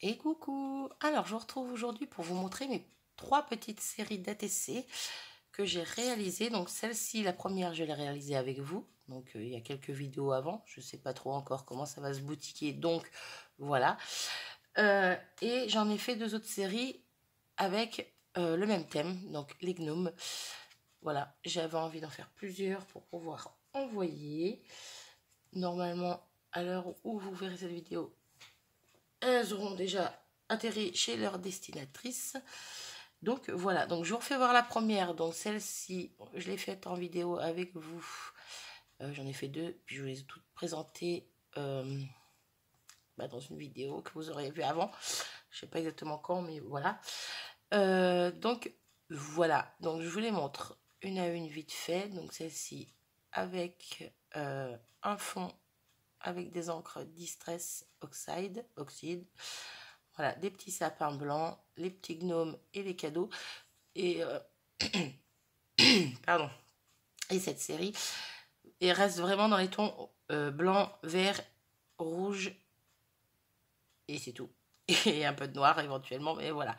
Et coucou! Alors, je vous retrouve aujourd'hui pour vous montrer mes 3 petites séries d'ATC que j'ai réalisées. Donc, celle-ci, la première, je l'ai réalisée avec vous. Donc, il y a quelques vidéos avant. Je ne sais pas trop encore comment ça va se boutiquer. Donc, voilà. Et j'en ai fait 2 autres séries avec le même thème. Donc, les gnomes. Voilà. J'avais envie d'en faire plusieurs pour pouvoir envoyer. Normalement, à l'heure où vous verrez cette vidéo, elles auront déjà atterri chez leur destinatrice. Donc voilà, donc je vous refais voir la première. Donc celle-ci, je l'ai faite en vidéo avec vous. J'en ai fait 2, puis je vous les ai toutes présentées dans une vidéo que vous aurez vue avant. Je ne sais pas exactement quand, mais voilà. Donc voilà, donc je vous les montre une à une vite fait. Donc celle-ci avec un fond avec des encres Distress Oxide. Voilà, des petits sapins blancs, les petits gnomes et les cadeaux. Et pardon. Et cette série et reste vraiment dans les tons blanc, vert, rouge et c'est tout. Et un peu de noir éventuellement, mais voilà.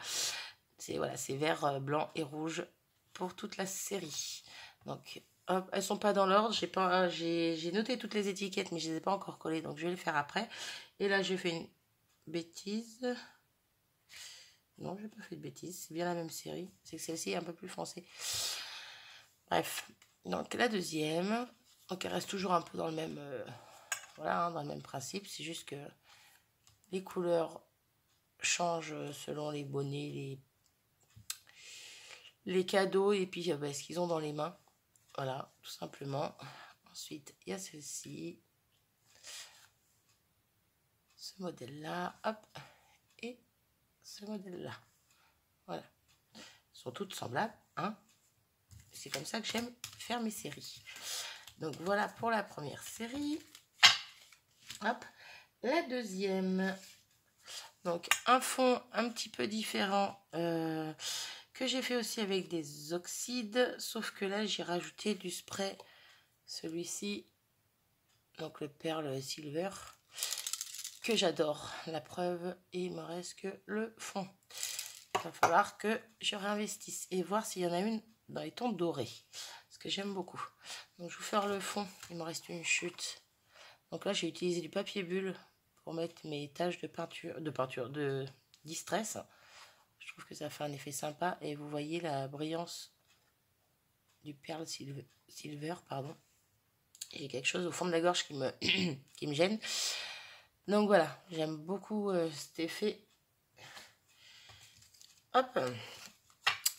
C'est vert, blanc et rouge pour toute la série. Donc hop, elles sont pas dans l'ordre. J'ai noté toutes les étiquettes, mais je les ai pas encore collées, donc je vais les faire après. Et là, j'ai fait une bêtise. Non, j'ai pas fait de bêtises, c'est bien la même série. C'est que celle-ci est un peu plus foncée. Bref, donc la deuxième, donc elle reste toujours un peu dans le même, voilà, hein, dans le même principe. C'est juste que les couleurs changent selon les bonnets, les cadeaux et puis ce qu'ils ont dans les mains. Voilà, tout simplement. Ensuite, il y a celle-ci, ce modèle-là, hop, et ce modèle-là. Voilà. Elles sont toutes semblables, hein. C'est comme ça que j'aime faire mes séries. Donc voilà pour la première série. Hop. La deuxième. Donc un fond un petit peu différent que j'ai fait aussi avec des oxydes. Sauf que là j'ai rajouté du spray. Celui-ci. Donc le Pearl Silver. Que j'adore. La preuve. Et il me reste que le fond. Il va falloir que je réinvestisse. Et voir s'il y en a une dans les tons dorés. Parce que j'aime beaucoup. Donc je vais faire le fond. Il me reste une chute. Donc là j'ai utilisé du papier bulle pour mettre mes taches de distress. Je trouve que ça fait un effet sympa. Et vous voyez la brillance du Pearl Silver, pardon. J'ai quelque chose au fond de la gorge qui me gêne. Donc voilà, j'aime beaucoup cet effet. Hop.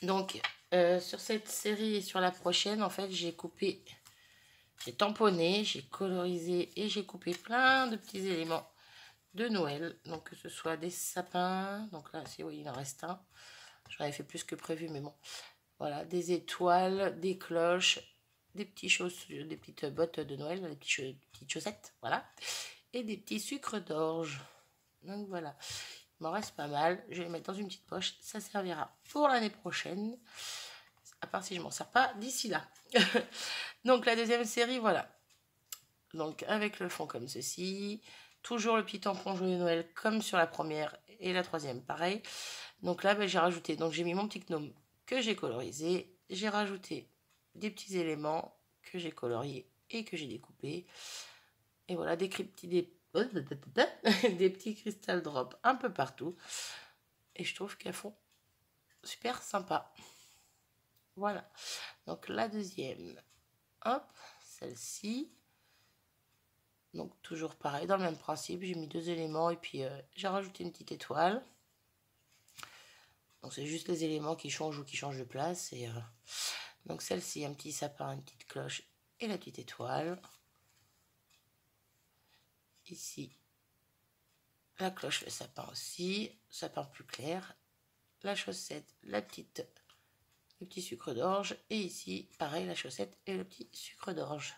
Donc sur cette série et sur la prochaine, en fait, j'ai tamponné, j'ai colorisé et j'ai coupé plein de petits éléments de Noël. Donc que ce soit des sapins, donc là, oui, il en reste un. J'en avais fait plus que prévu, mais bon. Voilà, des étoiles, des cloches, des petites bottes de Noël, des petites chaussettes, voilà. Et des petits sucres d'orge. Donc voilà, il m'en reste pas mal. Je vais les mettre dans une petite poche. Ça servira pour l'année prochaine. À part si je m'en sers pas d'ici là. Donc la deuxième série, voilà. Donc avec le fond comme ceci. Toujours le petit tampon joyeux Noël comme sur la première et la troisième, pareil. Donc là, j'ai rajouté, donc j'ai mis mon petit gnome que j'ai colorisé. J'ai rajouté des petits éléments que j'ai coloriés et que j'ai découpés. Et voilà, des petits crystal drops un peu partout. Et je trouve qu'elles font super sympa. Voilà. Donc la deuxième, hop, celle-ci. Donc toujours pareil, dans le même principe, j'ai mis 2 éléments et puis j'ai rajouté une petite étoile. Donc c'est juste les éléments qui changent ou qui changent de place. Et donc celle-ci, un petit sapin, une petite cloche et la petite étoile. Ici, la cloche, le sapin aussi, sapin plus clair. La chaussette, le petit sucre d'orge. Et ici, pareil, la chaussette et le petit sucre d'orge.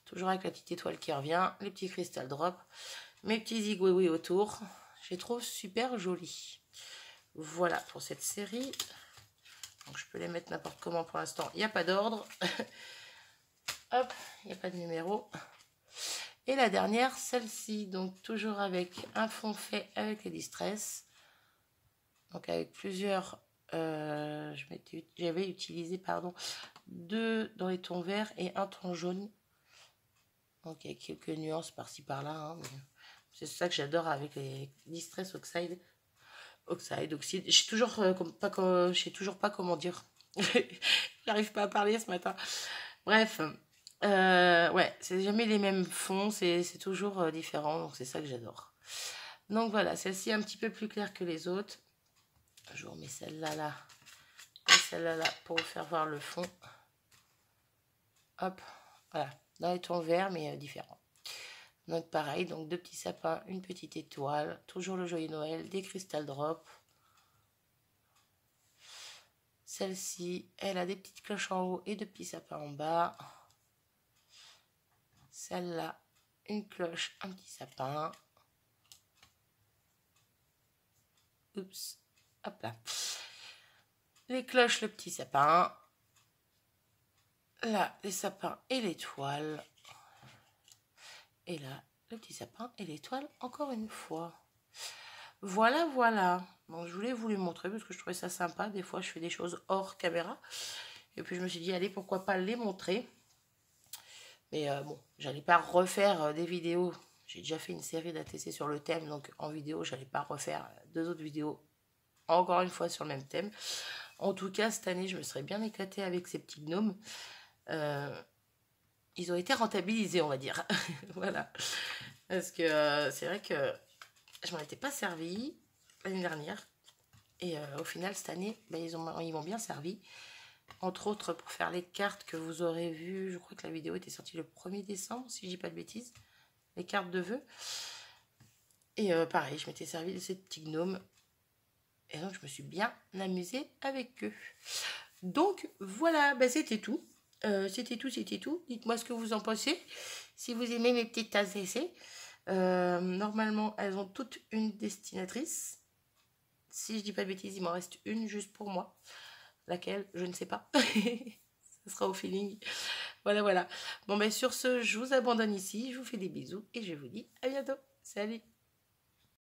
Toujours avec la petite étoile qui revient, les petits crystal drops, mes petits zigouiouis autour. Je les trouve super jolis. Voilà pour cette série. Donc je peux les mettre n'importe comment pour l'instant. Il n'y a pas d'ordre. Hop, il n'y a pas de numéro. Et la dernière, celle-ci, donc toujours avec un fond fait avec les distress. Donc avec plusieurs, j'avais utilisé, pardon, 2 dans les tons verts et un ton jaune. Donc il y a quelques nuances par-ci par-là. Hein, c'est ça que j'adore avec les Distress Oxide. Oxide. Je sais toujours, je sais toujours pas comment dire. J'arrive pas à parler ce matin. Bref, ouais, c'est jamais les mêmes fonds, c'est toujours différent, donc c'est ça que j'adore. Donc voilà, celle-ci est un petit peu plus claire que les autres. Je vous remets celle-là là et celle-là là pour vous faire voir le fond. Hop, voilà, dans les tons verts mais différents. Donc pareil, donc 2 petits sapins, une petite étoile, toujours le joyeux Noël, des cristal drops. Celle-ci, elle a des petites cloches en haut et 2 petits sapins en bas. Celle-là, une cloche, un petit sapin. Oups, hop là. Les cloches, le petit sapin. Là, les sapins et l'étoile. Et là, le petit sapin et l'étoile encore une fois. Voilà, voilà. Donc, je voulais vous les montrer parce que je trouvais ça sympa. Des fois, je fais des choses hors caméra. Et puis, je me suis dit, allez, pourquoi pas les montrer. Mais bon, j'allais pas refaire des vidéos. J'ai déjà fait une série d'ATC sur le thème. Donc, en vidéo, j'allais pas refaire 2 autres vidéos. Encore une fois, sur le même thème. En tout cas, cette année, je me serais bien éclatée avec ces petits gnomes. Ils ont été rentabilisés, on va dire. Voilà. Parce que c'est vrai que je m'en étais pas servi l'année dernière. Et au final, cette année, ben, ils m'ont bien servi. Entre autres, pour faire les cartes que vous aurez vues. Je crois que la vidéo était sortie le 1er décembre, si je dis pas de bêtises. Les cartes de vœux. Et pareil, je m'étais servi de ces petits gnomes. Et donc, je me suis bien amusée avec eux. Donc, voilà, ben, c'était tout. C'était tout. Dites-moi ce que vous en pensez. Si vous aimez mes petites tasses d'essai. Normalement, elles ont toutes une destinatrice. Si je dis pas de bêtises, il m'en reste une juste pour moi. Laquelle, je ne sais pas. Ça sera au feeling. Voilà, voilà. Bon, ben sur ce, je vous abandonne ici. Je vous fais des bisous et je vous dis à bientôt. Salut!